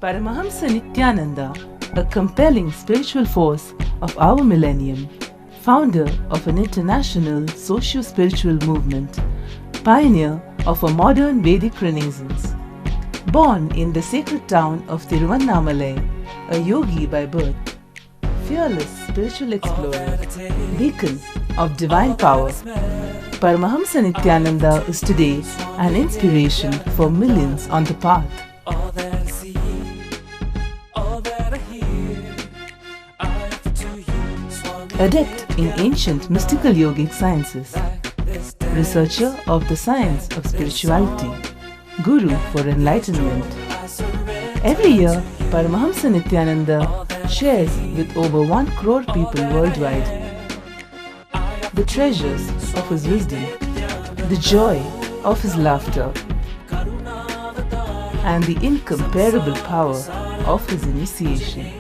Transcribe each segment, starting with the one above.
Paramahamsa Nityananda, a compelling spiritual force of our millennium, founder of an international socio-spiritual movement, pioneer of a modern Vedic renaissance. Born in the sacred town of Tiruvannamalai, a yogi by birth, fearless spiritual explorer, beacon of divine power, Paramahamsa Nityananda is today an inspiration for millions on the path. Adept in ancient mystical yogic sciences, researcher of the science of spirituality, guru for enlightenment. Every year, Paramahamsa Nityananda shares with over 1 crore people worldwide the treasures of his wisdom, the joy of his laughter, and the incomparable power of his initiation.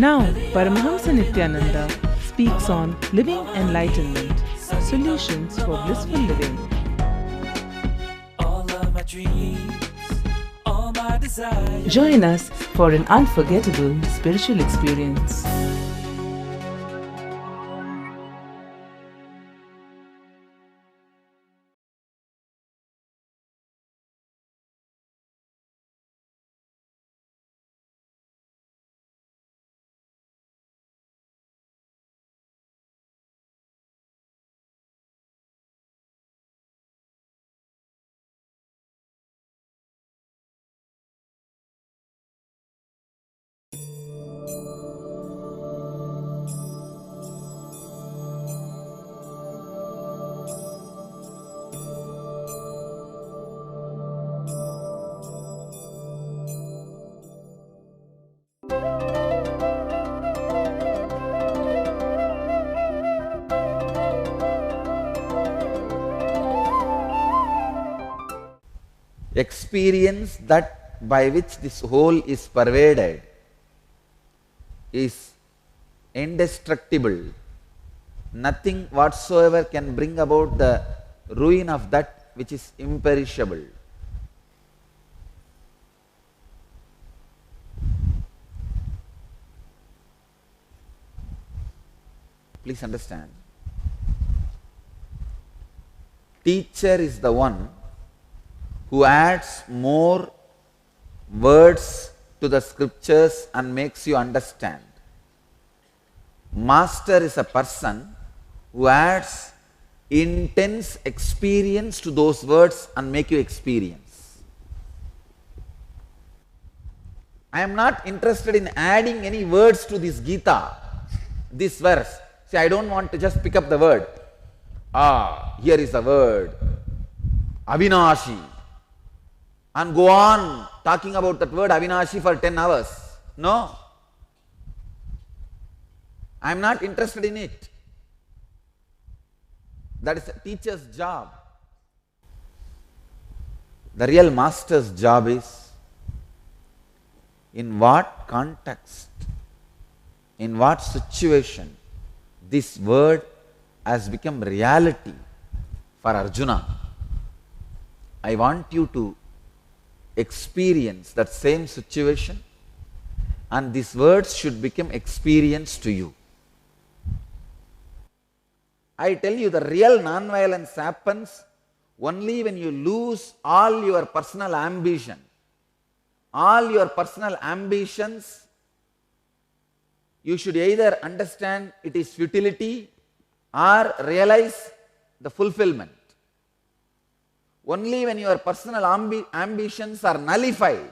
Now, Paramahamsa Nityananda speaks on living enlightenment, solutions for blissful living. Join us for an unforgettable spiritual experience. Experience that by which this whole is pervaded is indestructible. Nothing whatsoever can bring about the ruin of that which is imperishable. Please understand. Teacher is the one who adds more words to the scriptures and makes you understand. Master is a person who adds intense experience to those words and make you experience. I am not interested in adding any words to this Gita, this verse. See, I don't want to just pick up the word. Here is the word, Avinashi, and go on talking about that word Avinashi for 10 hours. No. I am not interested in it. That is a teacher's job. The real master's job is in what context, in what situation this word has become reality for Arjuna. I want you to experience that same situation, and these words should become experience to you. I tell you, the real non-violence happens only when you lose all your personal ambition. All your personal ambitions, you should either understand it is futility or realize the fulfillment. Only when your personal ambitions are nullified,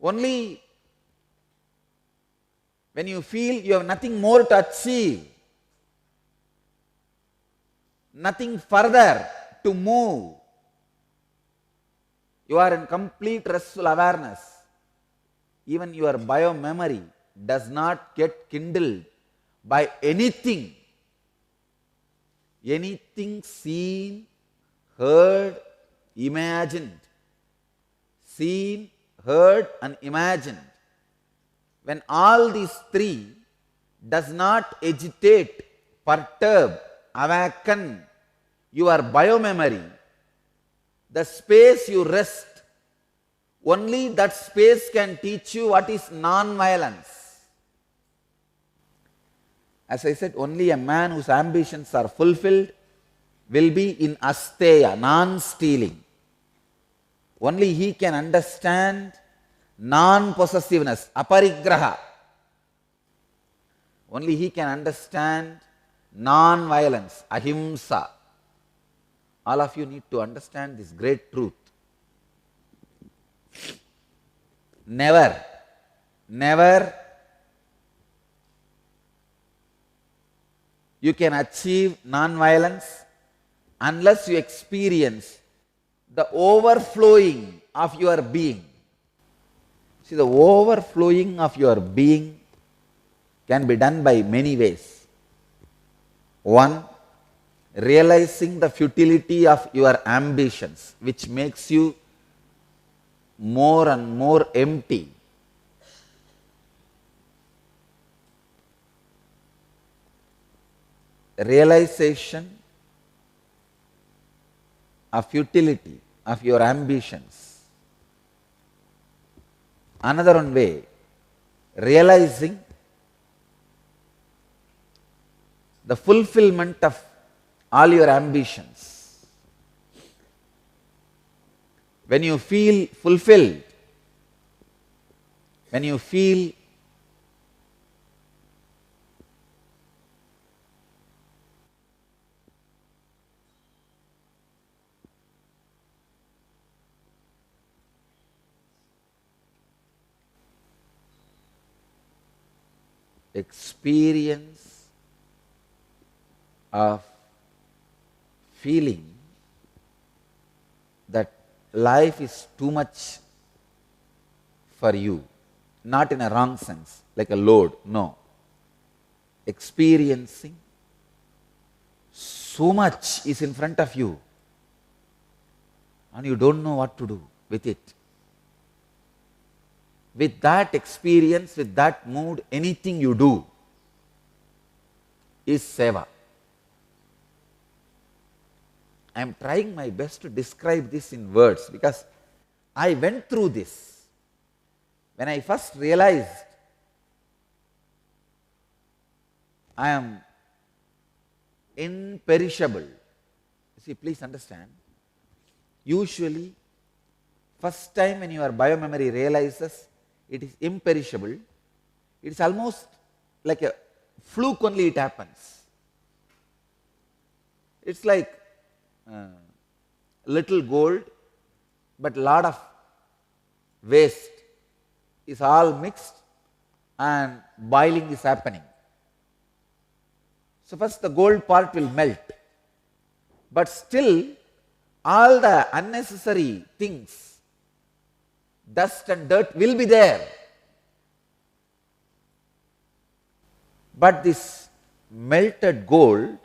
only when you feel you have nothing more to achieve, nothing further to move, you are in complete restful awareness. Even your bio-memory does not get kindled by anything seen, heard, imagined. Seen, heard and imagined. When all these three does not agitate, perturb, awaken your bio-memory, the space you rest, only that space can teach you what is non-violence. As I said, only a man whose ambitions are fulfilled will be in asteya, non-stealing. Only he can understand non-possessiveness, aparigraha. Only he can understand non-violence, ahimsa. All of you need to understand this great truth. Never you can achieve non-violence unless you experience the overflowing of your being. See, the overflowing of your being can be done by many ways. One, realizing the futility of your ambitions, which makes you more and more empty. Realization of futility of your ambitions. Another one way, realizing the fulfillment of all your ambitions. When you feel fulfilled, when you feel experience of feeling that life is too much for you, not in a wrong sense, like a load, no. Experiencing so much is in front of you and you don't know what to do with it. With that experience, with that mood, anything you do is seva. I am trying my best to describe this in words because I went through this. When I first realized I am imperishable. See, please understand, usually first time when your biomemory realizes it is imperishable, it is almost like a fluke only it happens. It's like little gold, but lot of waste is all mixed and boiling is happening. So first the gold part will melt, but still all the unnecessary things, dust and dirt will be there. But this melted gold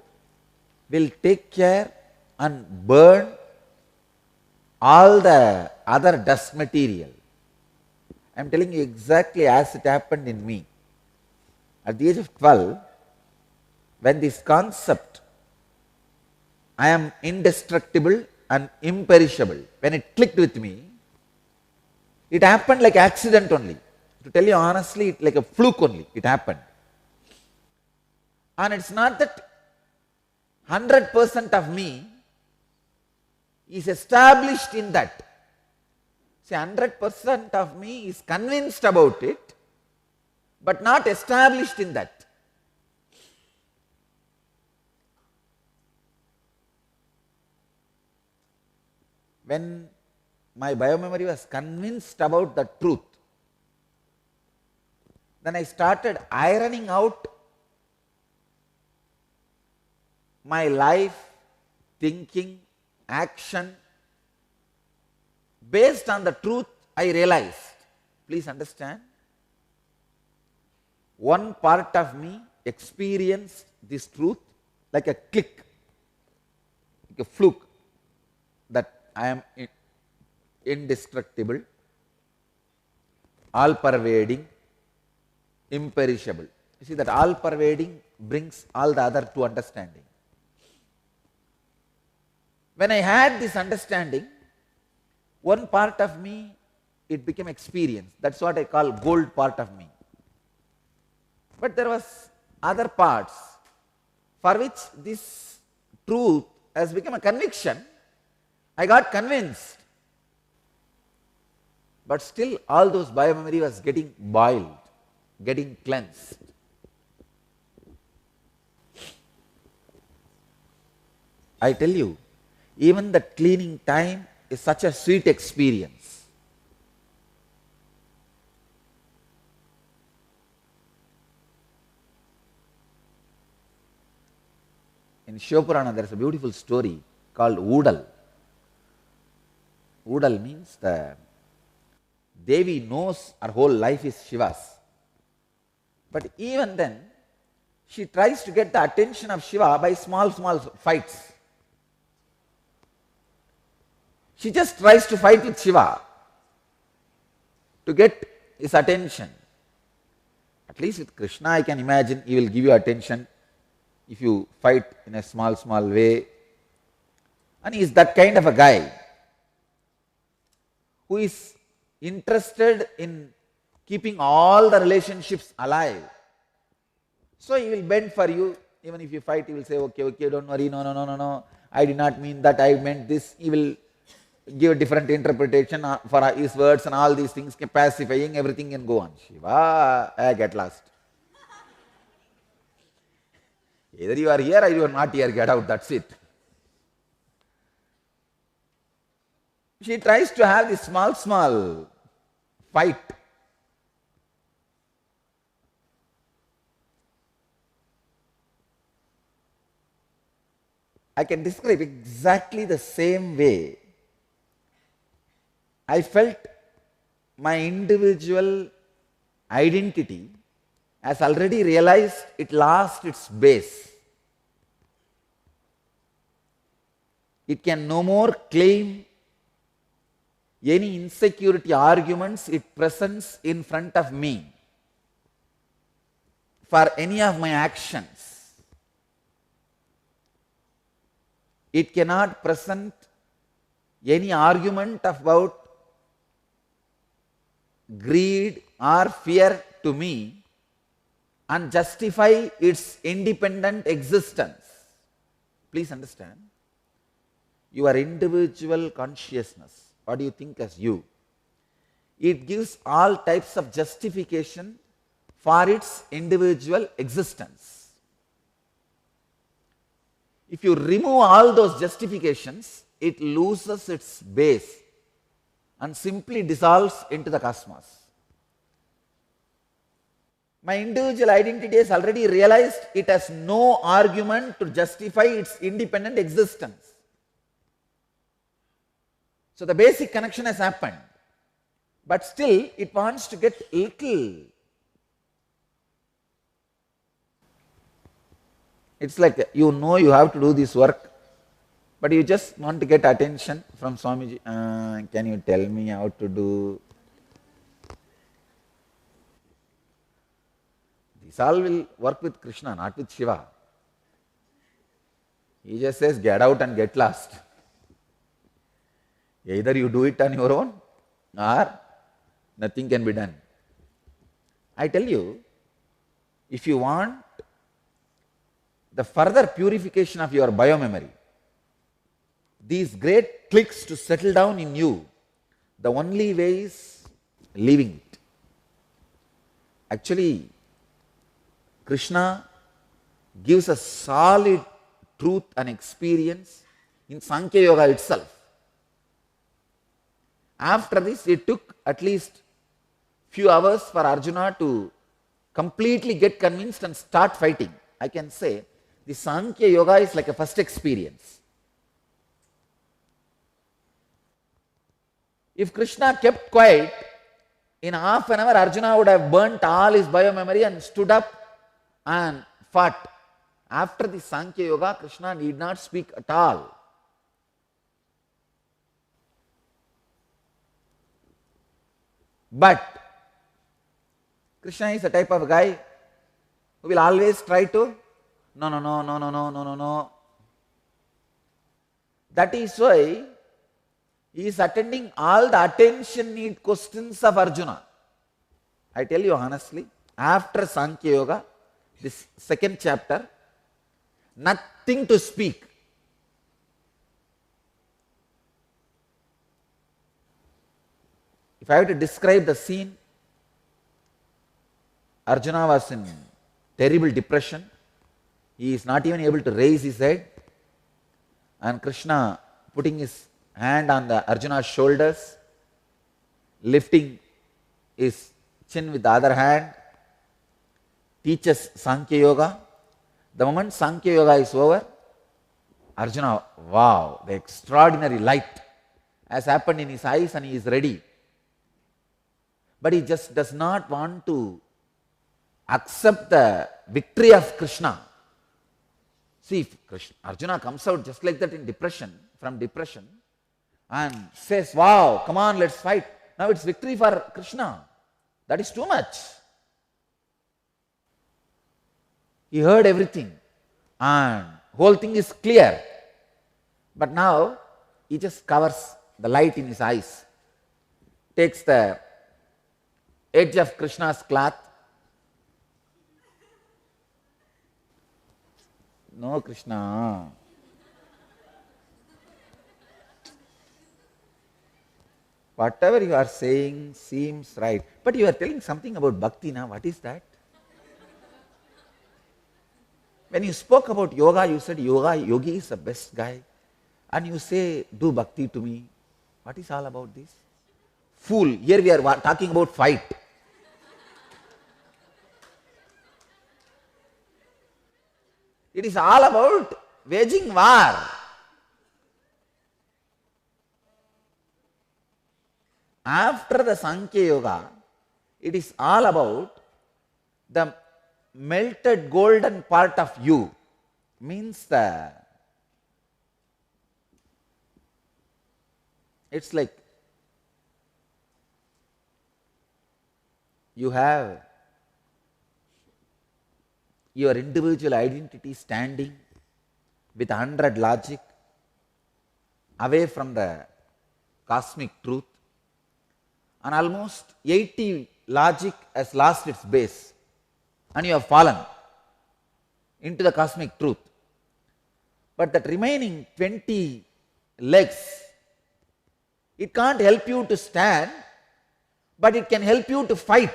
will take care and burn all the other dust material. I am telling you exactly as it happened in me. At the age of 12, when this concept, I am indestructible and imperishable, when it clicked with me, it happened like accident only. To tell you honestly, it like a fluke only, it happened. And it's not that 100% of me is established in that. See, 100% of me is convinced about it, but not established in that. When my biomemory was convinced about the truth, then I started ironing out my life, thinking, action based on the truth I realized. Please understand, one part of me experienced this truth like a click, like a fluke, that I am indestructible, all pervading, imperishable. You see that all pervading brings all the other to understanding. When I had this understanding, One part of me, it became experience. That's what I call gold part of me. But there was other parts for which this truth has become a conviction. I got convinced. But still all those biomemory was getting boiled, getting cleansed. I tell you, even the cleaning time is such a sweet experience. In Shivapurana, there is a beautiful story called Oodal. Oodal means the Devi knows her whole life is Shiva's. But even then, she tries to get the attention of Shiva by small fights. She just tries to fight with Shiva to get his attention. At least with Krishna, I can imagine he will give you attention if you fight in a small way. And he is that kind of a guy who is interested in keeping all the relationships alive. So he will bend for you. Even if you fight, he will say, okay, don't worry, no, I did not mean that, I meant this. He will give a different interpretation for his words and all these things, pacifying, everything can go on. Shiva, I get lost. Either you are here or you are not here, get out, that's it. She tries to have this small fight. I can describe exactly the same way I felt my individual identity has already realized it lost its base. It can no more claim any insecurity arguments it presents in front of me for any of my actions. It cannot present any argument about greed or fear to me and justify its independent existence. Please understand, your individual consciousness, what do you think as you? It gives all types of justification for its individual existence. If you remove all those justifications, it loses its base and simply dissolves into the cosmos. My individual identity has already realized it has no argument to justify its independent existence. So the basic connection has happened, but still it wants to get little. It's like you know you have to do this work, but you just want to get attention from Swamiji. Can you tell me how to do? This all will work with Krishna, not with Shiva. He just says, get out and get lost. Either you do it on your own or nothing can be done. I tell you, if you want the further purification of your biomemory, these great clicks to settle down in you, the only way is leaving it. Actually, Krishna gives a solid truth and experience in Sankhya Yoga itself. After this, it took at least few hours for Arjuna to completely get convinced and start fighting. I can say the Sankhya Yoga is like a first experience. If Krishna kept quiet, in half an hour Arjuna would have burnt all his biomemory and stood up and fought. After the Sankhya Yoga, Krishna need not speak at all. But Krishna is a type of guy who will always try to, no. That is why He is attending all the attention need questions of Arjuna. I tell you honestly, after Sankhya Yoga, this second chapter, nothing to speak. If I have to describe the scene, Arjuna was in terrible depression. He is not even able to raise his head. And Krishna putting his hand on the Arjuna's shoulders, lifting his chin with the other hand, teaches Sankhya Yoga. The moment Sankhya Yoga is over, Arjuna, wow, the extraordinary light has happened in his eyes and he is ready. But he just does not want to accept the victory of Krishna. See, if Arjuna comes out just like that in depression, from depression, and says, wow, come on, let's fight. Now it's victory for Krishna. That is too much. He heard everything and whole thing is clear. But now he just covers the light in his eyes, takes the edge of Krishna's cloth. No, Krishna. Whatever you are saying seems right. But you are telling something about bhakti now. What is that? When you spoke about yoga, you said yogi is the best guy. And you say, do bhakti to me. What is all about this? Fool, here we are talking about fight. It is all about waging war. After the Sankhya Yoga, it is all about the melted golden part of you. Means it's like you have your individual identity standing with 100 logic away from the cosmic truth, and almost 80 logic has lost its base and you have fallen into the cosmic truth. But that remaining 20 legs, it can't help you to stand, but it can help you to fight.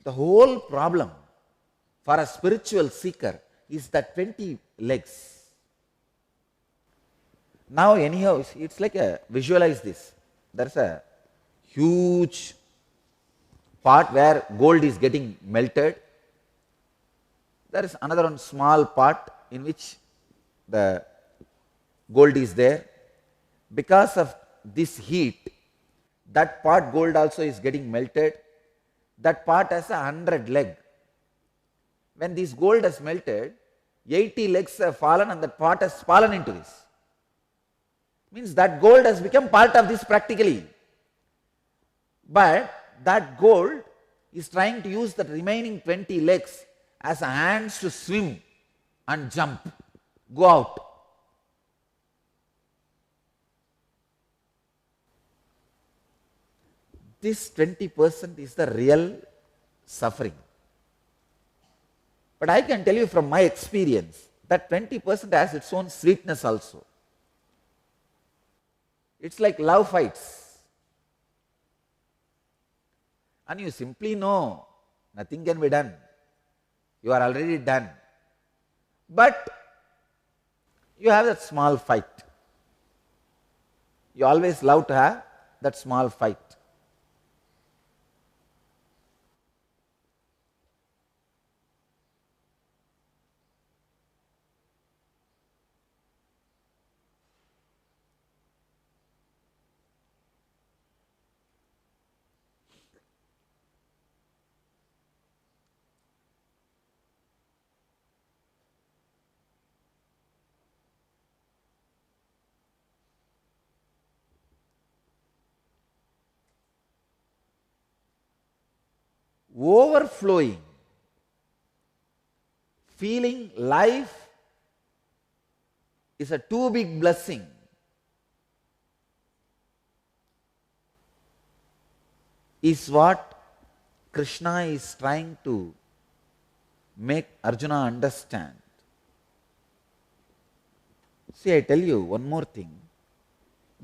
The whole problem for a spiritual seeker is that 20 legs. Now anyhow, it's like visualize this. There's a huge part where gold is getting melted. There is another one small part in which the gold is there. Because of this heat, that part gold also is getting melted. That part has 100 leg. When this gold has melted, 80 legs have fallen and that part has fallen into this. Means that gold has become part of this practically. But that gold is trying to use the remaining 20 legs as hands to swim and jump, go out. This 20% is the real suffering. But I can tell you from my experience that 20% has its own sweetness also. It's like love fights. And you simply know nothing can be done. You are already done. But you have that small fight. You always love to have that small fight. Overflowing, feeling life is a too big blessing. Is what Krishna is trying to make Arjuna understand. See, I tell you one more thing.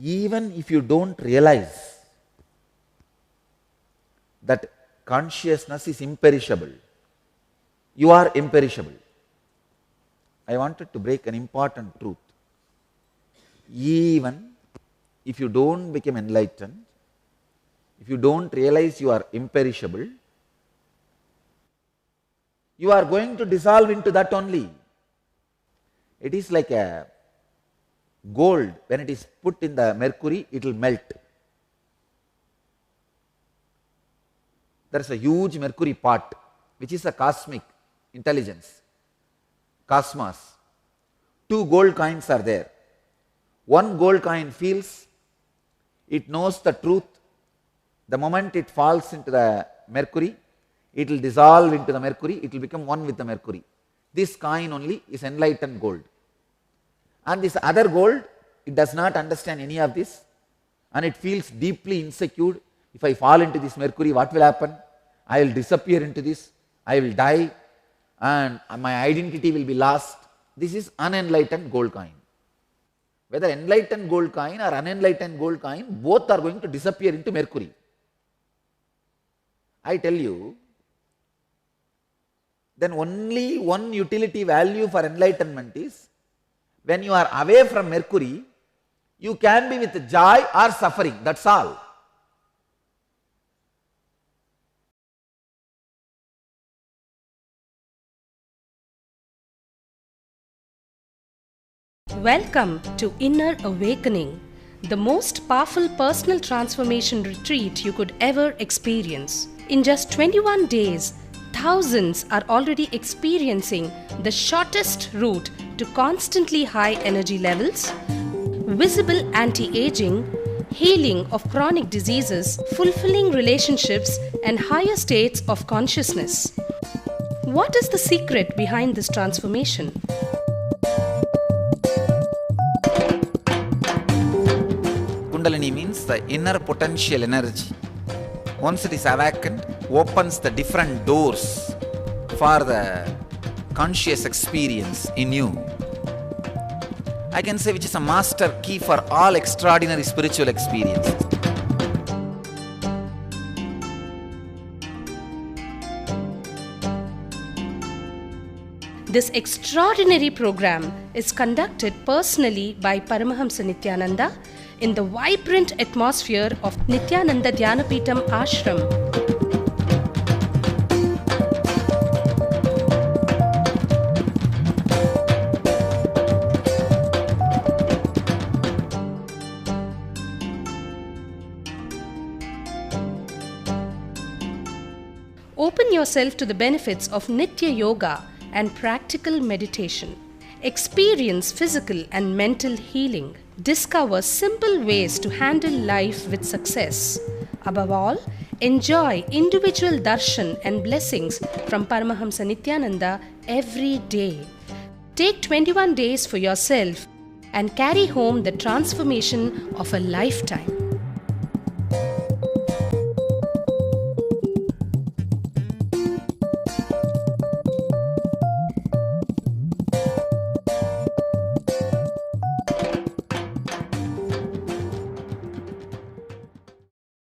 Even if you don't realize that consciousness is imperishable, you are imperishable. I wanted to break an important truth. Even if you don't become enlightened, if you don't realize you are imperishable, you are going to dissolve into that only. It is like a gold, when it is put in the mercury, it will melt. There is a huge mercury pot, which is a cosmic intelligence, cosmos. 2 gold coins are there. One gold coin feels, it knows the truth. The moment it falls into the mercury, it will dissolve into the mercury, it will become one with the mercury. This coin only is enlightened gold. And this other gold, it does not understand any of this, and it feels deeply insecure. If I fall into this mercury, what will happen? I will disappear into this, I will die, and my identity will be lost. This is unenlightened gold coin. Whether enlightened gold coin or unenlightened gold coin, both are going to disappear into mercury. I tell you, then only one utility value for enlightenment is, when you are away from mercury, you can be with joy or suffering, that's all. Welcome to Inner Awakening, the most powerful personal transformation retreat you could ever experience. In just 21 days, thousands are already experiencing the shortest route to constantly high energy levels, visible anti-aging, healing of chronic diseases, fulfilling relationships, and higher states of consciousness. What is the secret behind this transformation? Kundalini means the inner potential energy. Once it is awakened, opens the different doors for the conscious experience in you. I can say which is a master key for all extraordinary spiritual experiences. This extraordinary program is conducted personally by Paramahamsa Nityananda in the vibrant atmosphere of Nityananda Dhyanapitham Ashram. Open yourself to the benefits of Nitya Yoga and practical meditation. Experience physical and mental healing. Discover simple ways to handle life with success. Above all, enjoy individual darshan and blessings from Paramahamsa Nityananda every day. Take 21 days for yourself and carry home the transformation of a lifetime.